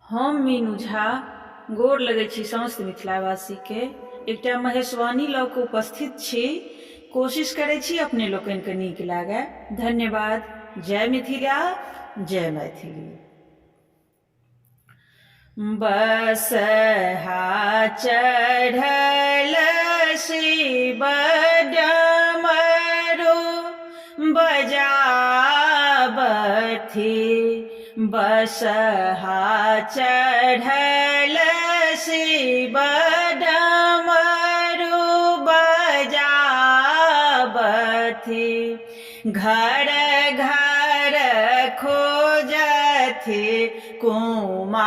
हम मीनू झा गोर लगै छी समस्त मिथिलावासी के। एकटा महेशवाणी लऽ कऽ उपस्थित छी। कोशिश करै छी अपने लोकनि के नीक लागे। धन्यवाद। जय मिथिला, जय मैथिली। बसहा चढ़ल शिव डमरू बजाबथि, बसहा चढ़ल शिव डमरू बजाबथि, घर घर खोजथि कुमारी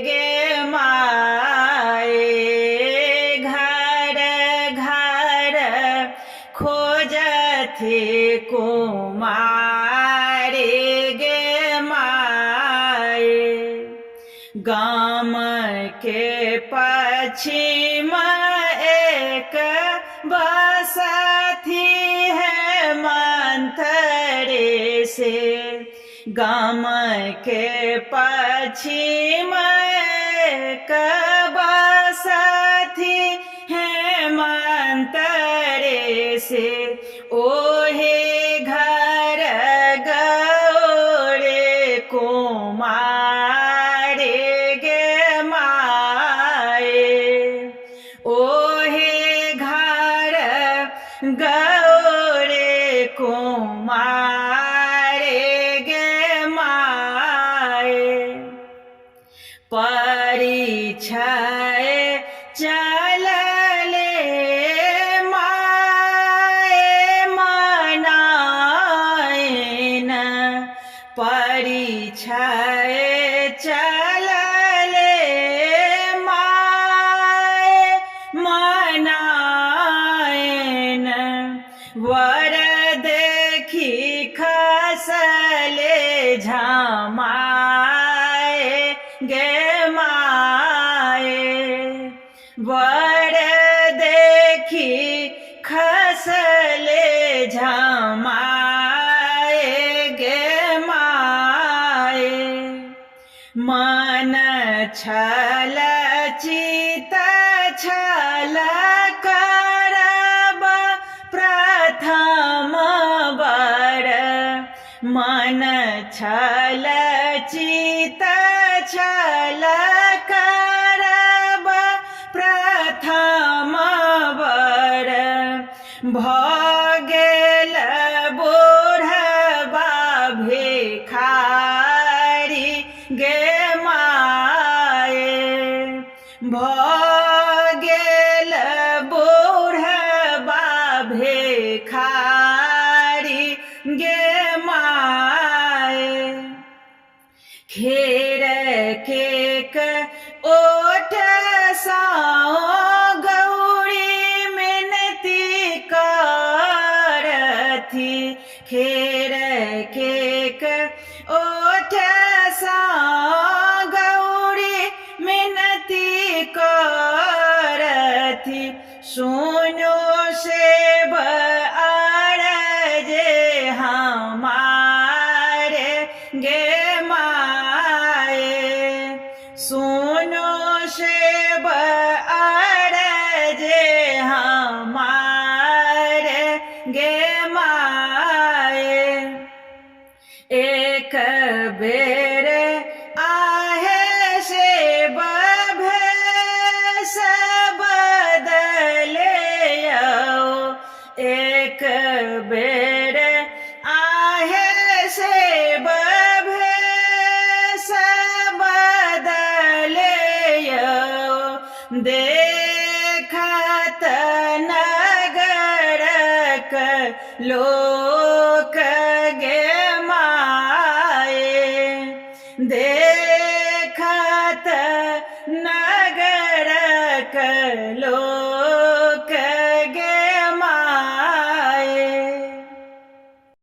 गे माए। घर घर खोजथि कुमारी गे माए। गाम के पश्चिम एक बसथि है मंथरे से, गाम के पश्चिम एक बसथि है मंथरे से। ओहे घर गौरे कुमारी गे माए। ओहे घर गौरे कुमारी गे माए। परिछय चलले माए मनाएन, परिछय चलले माए मनाएन। वर देखी खसले झमाए गे माए। वर देखी खसले झमाए गे माए। मन छल चित छल करब प्रथम बर, मन छल चित छल करब प्रथम बर। भगेल बूढ़बा भिखारी गे माए। भगेल बूढ़बा भिखारी गे माए। खेर केक ओठ साओ गौरी मिनती करथि, खेर केक ओठ साओ गौरी मिनती करथि। सुनो सेब अरजे हमारे गे माए। सुनो सेब अरजे हमारे गे माए। एक बेर आहे सेब भेष बदले आओ। एक बेर आहे सेब भेष बदले आओ। देखत नगरक लोक गे माए। देखत नगरक लोक